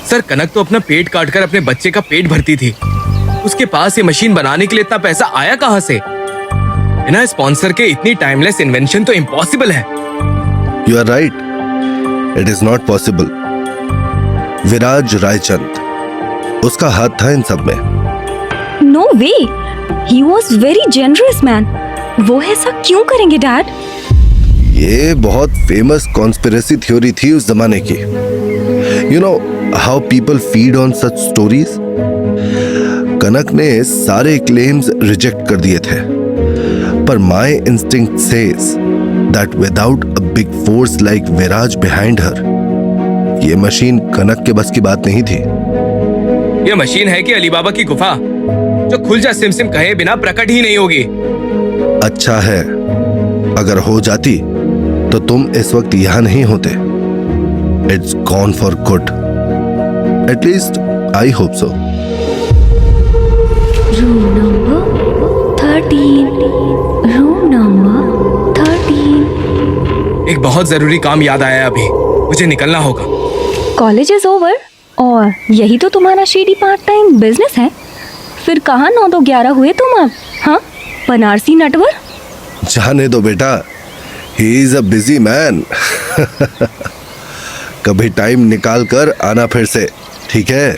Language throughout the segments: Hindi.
सर कनक तो अपना पेट काटकर अपने बच्चे का पेट भरती थी। उसके पास ये मशीन बनाने के लिए इतना पैसा आया कहां से? बिना स्पॉन्सर के इतनी टाइमलेस इन्वेंशन तो इम्पॉसिबल है। You are right, it is not possible. Viraj Raichand, उसका हाथ था इन सब में। No way, he was very generous man. वो ऐसा क्यों करेंगे डैड? ये बहुत फेमस कॉन्स्पिरेसी थ्योरी थी उस जमाने की। You know how people feed on such stories. Kanak ने सारे क्लेम्स रिजेक्ट कर दिए थे, पर my instinct says that without a big force like Viraj behind her, ये मशीन कनक के बस की बात नहीं थी। ये मशीन है कि अली बाबा की गुफा, जो खुल जा सिम सिम कहे बिना प्रकट ही नहीं होगी। अच्छा है, अगर हो जाती तो तुम इस वक्त यहां नहीं होते। It's gone for good, at least I hope so. Room number 13, room number 13। एक बहुत जरूरी काम याद आया अभी, मुझे निकलना होगा। कॉलेज इज ओवर और यही तो तुम्हारा शेडी पार्ट टाइम बिजनेस है। फिर कहाँ 9 to 11 हुए तुम अब? हाँ, बनारसी नटवर। जाने दो बेटा, he is a busy man. कभी टाइम निकाल कर आना फिर से, ठीक है?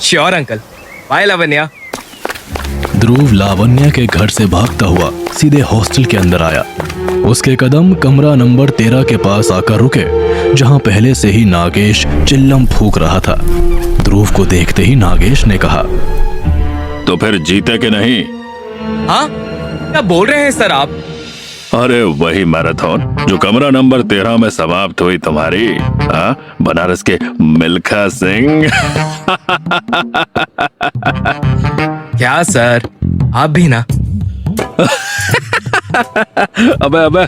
Sure uncle. बाय लावण्या। ध्रुव लावण्या के घर से भागता हुआ सीधे हॉस्टल के अंदर आया। उसके कदम कमरा नंबर 13 के पास आकर रुके, जहां पहले से ही नागेश चिल्लम फूंक रहा था। ध्रुव को देखते ही नागेश ने कहा, तो फिर जीते कि नहीं? हाँ, क्या बोल रहे हैं सर आप? अरे वही मैराथन जो कमरा नंबर 13 में समाप्त हुई तुम्हारी, हाँ? बनारस के मिल्खा सिंह। क्या सर, आप भी ना? अबे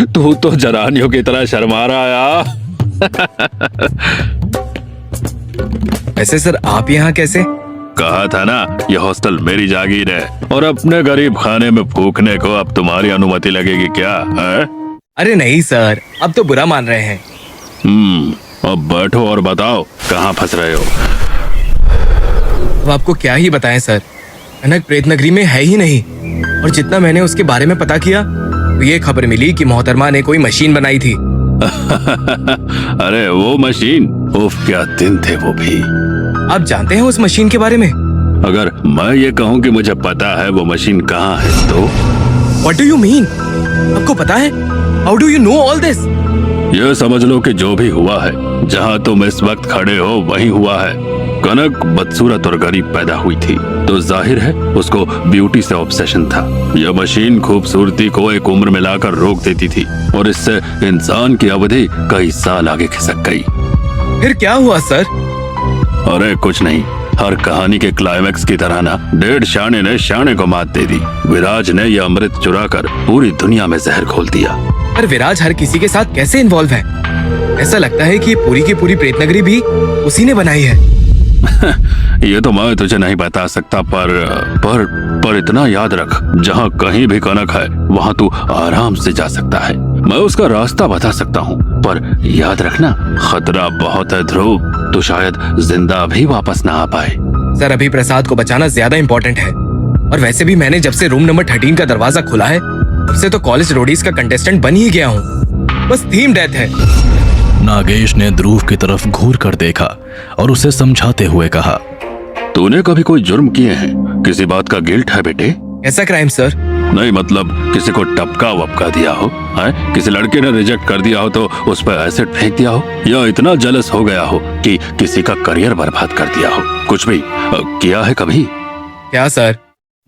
तू तो जरानियों की तरह शर्मा रहा यार। ऐसे सर आप यहाँ कैसे? कहा था ना, ये हॉस्टल मेरी जागीर है और अपने गरीब खाने में फूकने को अब तुम्हारी अनुमति लगेगी क्या है? अरे नहीं सर, अब तो बुरा मान रहे हैं। अब बैठो और बताओ कहाँ फंस रहे हो? अब आपको क्या ही बताएं सर, कनक प्रेत नगरी में है ही नहीं। और जितना मैंने उसके बारे में पता किया तो ये खबर मिली कि मोहतरमा ने कोई मशीन बनाई थी। अरे वो मशीन, उफ क्या दिन थे वो भी। आप जानते हैं उस मशीन के बारे में? अगर मैं ये कहूँ कि मुझे पता है वो मशीन कहाँ है तो? What do you mean? आपको पता है? How do you know all this? ये समझ लो कि जो भी हुआ है, जहाँ तुम इस वक्त खड़े हो वहीं हुआ है। कनक बदसूरत और गरीब पैदा हुई थी, तो जाहिर है उसको ब्यूटी से ऑब्सेशन था। यह मशीन खूबसूरती को एक उम्र में लाकर रोक देती थी और इससे इंसान की अवधि कई साल आगे खिसक गई। फिर क्या हुआ सर? अरे कुछ नहीं, हर कहानी के क्लाइमैक्स की तरह ना डेढ़ शाने ने शाने को मात दे दी। विराज ने यह अमृत चुराकर पूरी दुनिया में जहर खोल दिया। पर विराज हर किसी के साथ कैसे इन्वॉल्व है? ऐसा लगता है कि पूरी की पूरी प्रेत नगरी भी उसी ने बनाई है। ये तो मैं तुझे नहीं बता सकता, पर इतना याद रख, जहाँ कहीं भी कनक है वहाँ तू आराम से जा सकता है। मैं उसका रास्ता बता सकता हूँ, पर याद रखना खतरा बहुत है ध्रुव, तो शायद जिंदा भी वापस ना आ पाए। सर अभी प्रसाद को बचाना ज्यादा इम्पोर्टेंट है। और वैसे भी मैंने जब से रूम नंबर 13 का दरवाजा खुला है, तब से तो कॉलेज रोडीज का कंटेस्टेंट बन ही गया हूँ। बस थीम डेथ है। नागेश ने ध्रुव की तरफ घूर कर देखा और उसे समझाते हुए कहा, तूने कभी कोई जुर्म किए हैं? किसी बात का गिल्ट है बेटे? ऐसा क्राइम सर? नहीं मतलब किसी को टपका वपका दिया हो, है? किसी लड़के ने रिजेक्ट कर दिया हो तो उस पर एसिड फेंक दिया हो, या इतना जेलस हो गया हो कि किसी का करियर बर्बाद कर दिया हो? कुछ भी किया है कभी? क्या सर,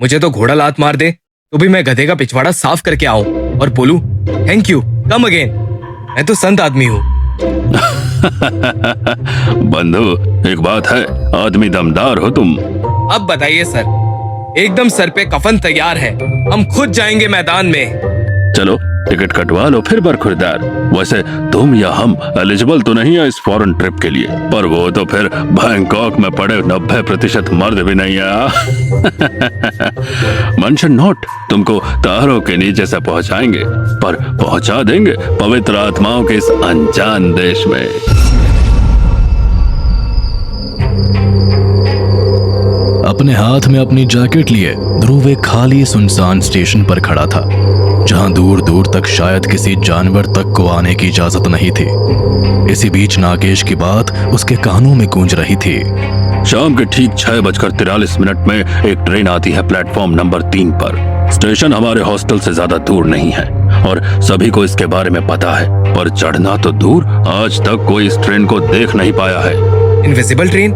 मुझे तो घोड़ा लात मार दे तो भी मैं गधे का पिछवाड़ा साफ करके आऊं और बोलूं थैंक यू कम अगेन। मैं तो संत आदमी हूँ। बंधु एक बात है, आदमी दमदार हो तुम। अब बताइए सर, एकदम सर पे कफन तैयार है, हम खुद जाएंगे मैदान में। चलो टिकट कटवा लो फिर बरखुरदार। वैसे तुम या हम एलिजिबल तो नहीं है इस फॉरेन ट्रिप के लिए, पर वो तो फिर बैंकॉक में पड़े 90% मर्द भी नहीं है। मेंशन नोट, तुमको तारों के नीचे से पहुंचाएंगे, पर पहुंचा देंगे पवित्र आत्माओं के इस अनजान देश में। अपने हाथ में अपनी जैकेट लिए ध्रुव एक खाली सुनसान स्टेशन पर खड़ा था, जहां दूर दूर तक शायद किसी जानवर तक को आने की इजाजत नहीं थी। इसी बीच नागेश की बात उसके कानों में गूंज रही थी। शाम के ठीक 6:43 में एक ट्रेन आती है प्लेटफॉर्म नंबर 3 पर। स्टेशन हमारे हॉस्टल से ज्यादा दूर नहीं है और सभी को इसके बारे में पता है, पर चढ़ना तो दूर, आज तक कोई इस ट्रेन को देख नहीं पाया है। Invisible train?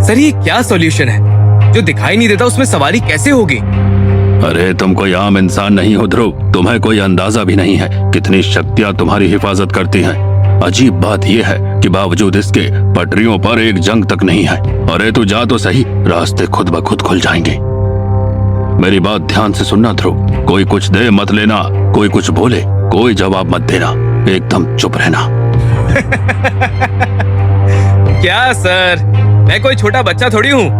सर ये क्या सॉल्यूशन है? जो दिखाई नहीं देता उसमें सवारी कैसे होगी? अरे तुम कोई आम इंसान नहीं हो ध्रुव, तुम्हें कोई अंदाजा भी नहीं है कितनी शक्तियां तुम्हारी हिफाजत करती हैं। अजीब बात यह है कि बावजूद इसके पटरियों पर एक जंग तक नहीं है। अरे तू जा तो सही, रास्ते खुद ब खुद खुल जाएंगे। मेरी बात ध्यान से सुनना ध्रुव, कोई कुछ दे मत लेना, कोई कुछ बोले कोई जवाब मत देना, एकदम चुप रहना। क्या सर, मैं कोई छोटा बच्चा थोड़ी हूँ।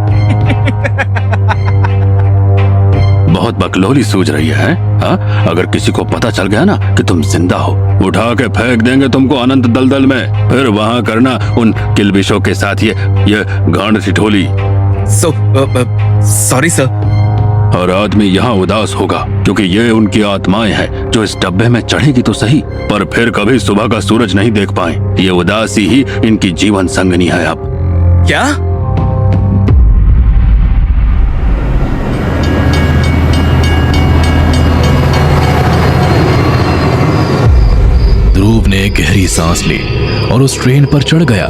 बहुत बकलोली सूझ रही है, हाँ? अगर किसी को पता चल गया ना कि तुम जिंदा हो, उठा के फेंक देंगे तुमको अनंत दलदल में। फिर वहां करना उन किलबिशों के साथ ये गांड ठिठोली। Sorry sir. हर आदमी यहाँ उदास होगा क्योंकि ये उनकी आत्माएं हैं जो इस डब्बे में चढ़ेगी तो सही, पर फिर कभी सुबह का सूरज नहीं देख पाए। ये उदासी ही इनकी जीवन संगनी है। अब क्या? ध्रुव ने गहरी सांस ली और उस ट्रेन पर चढ़ गया।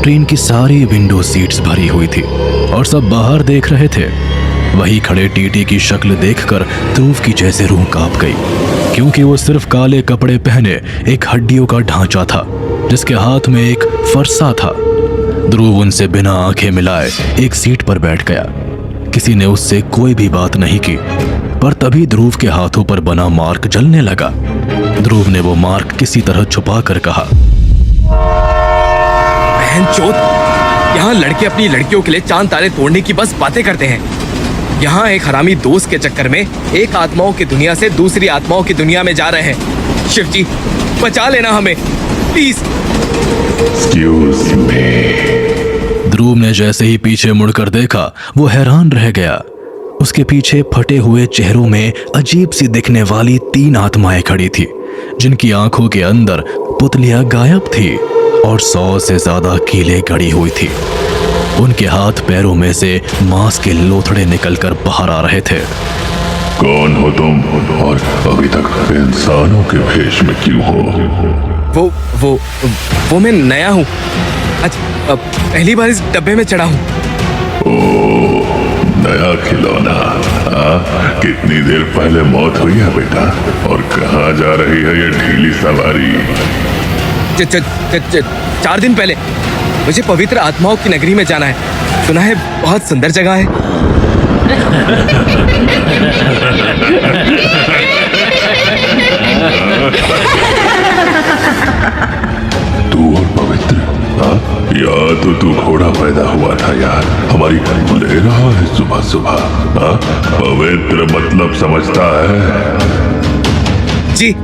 ट्रेन की सारी विंडो सीट्स भरी हुई थी और सब बाहर देख रहे थे। वही खड़े टीटी की शक्ल देखकर ध्रुव की जैसे रूह कांप गई, क्योंकि वो सिर्फ काले कपड़े पहने एक हड्डियों का ढांचा था जिसके हाथ में एक फरसा था। ध्रुव उनसे बिना आंखें मिलाए एक सीट पर बैठ गया। किसी ने उससे कोई भी बात नहीं की, पर तभी ध्रुव के हाथों पर बना मार्क जलने लगा। ध्रुव ने वो मार्क किसी तरह छुपा कर कहा, बहनचोद, यहाँ लड़के अपनी लड़कियों के लिए चांद तारे तोड़ने की बस बातें करते हैं। यहाँ एक हरामी दोस्त के चक्कर में एक आत्माओं की दुनिया से दूसरी आत्माओं की दुनिया में जा रहे हैं। शिव जी, बचा लेना हमें प्लीज। ध्रुव ने जैसे ही पीछे मुड़कर देखा, वो हैरान रह गया। उसके पीछे फटे हुए चेहरों में अजीब सी दिखने वाली 3 आत्माएं खड़ी थी, जिनकी आंखों के अंदर पुतलियां गायब थी और 100 से ज्यादा कीलें गड़ी हुई थी। उनके हाथ पैरों में से मांस के लोथड़े निकलकर बाहर आ रहे थे। कौन हो तुम और अभी तक इंसानों के भेष में क्यों हो? वो मैं नया हूँ, आज पहली बार इस डब्बे में चढ़ा हूँ। ओह, नया खिलौना। कितनी देर पहले मौत हुई है बेटा, और कहाँ जा रही है ये ढीली सवारी? 4 दिन पहले मुझे पवित्र आत्माओं की नगरी में जाना है। सुना है बहुत सुंदर जगह है। तू और पवित्र? या तो तू घोड़ा पैदा हुआ था यार, हमारी ले रहा है सुबह सुबह। पवित्र मतलब समझता है? जी,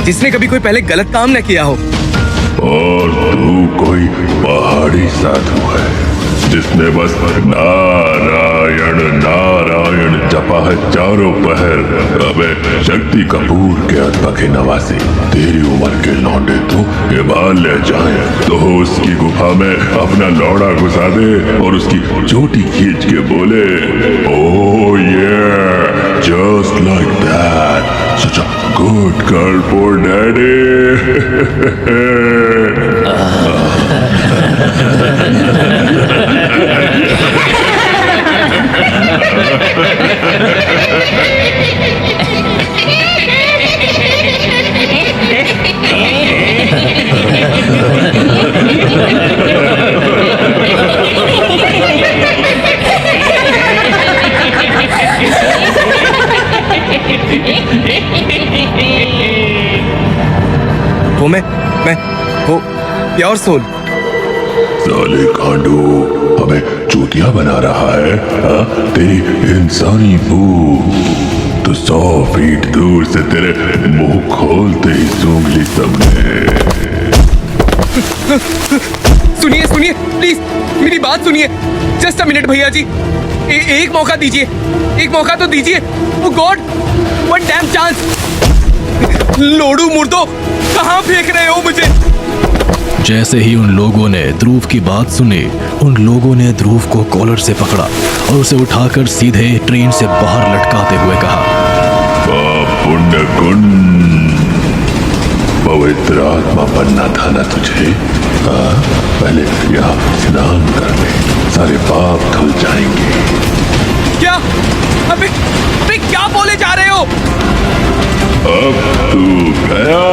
जिसने कभी कोई पहले गलत काम न किया हो। और तू कोई पहाड़ी साधु है जिसने बस नारायण नारायण जपा है चारों पहर। अबे शक्ति कपूर के अतबके नवासी, तेरी उम्र के लौंडे तो हिमालय जाए तो उसकी गुफा में अपना लौड़ा घुसा दे और उसकी चोटी खींच के बोले, ओह ये just like that, such a good girl for daddy. वो प्योर सोल। साले कांडू, हमें चूतिया बना रहा है। तेरी इंसानी भूख तो 100 फीट दूर से तेरे मुंह खोलते ही सूंघ ली सबने। सुनिए प्लीज, मेरी बात सुनिए। जस्ट अ मिनट भैया जी। एक मौका दीजिए, एक मौका तो दीजिए। ओ गॉड, वन डैम चांस। लोडू मुर्दो, कहाँ फेंक रहे हो मुझे? जैसे ही उन लोगों ने ध्रुव की बात सुनी, उन लोगों ने ध्रुव को कॉलर से पकड़ा और उसे उठाकर सीधे ट्रेन से बाहर लटकाते हुए कहा, पुण्य कुंड, पवित्र आत्मा बनना था ना तुझे? पहले यहाँ स्नान कर ले, सारे पाप धुल जाएंगे। क्या? अबे क्या बोले जा रहे हो? अब तू गया।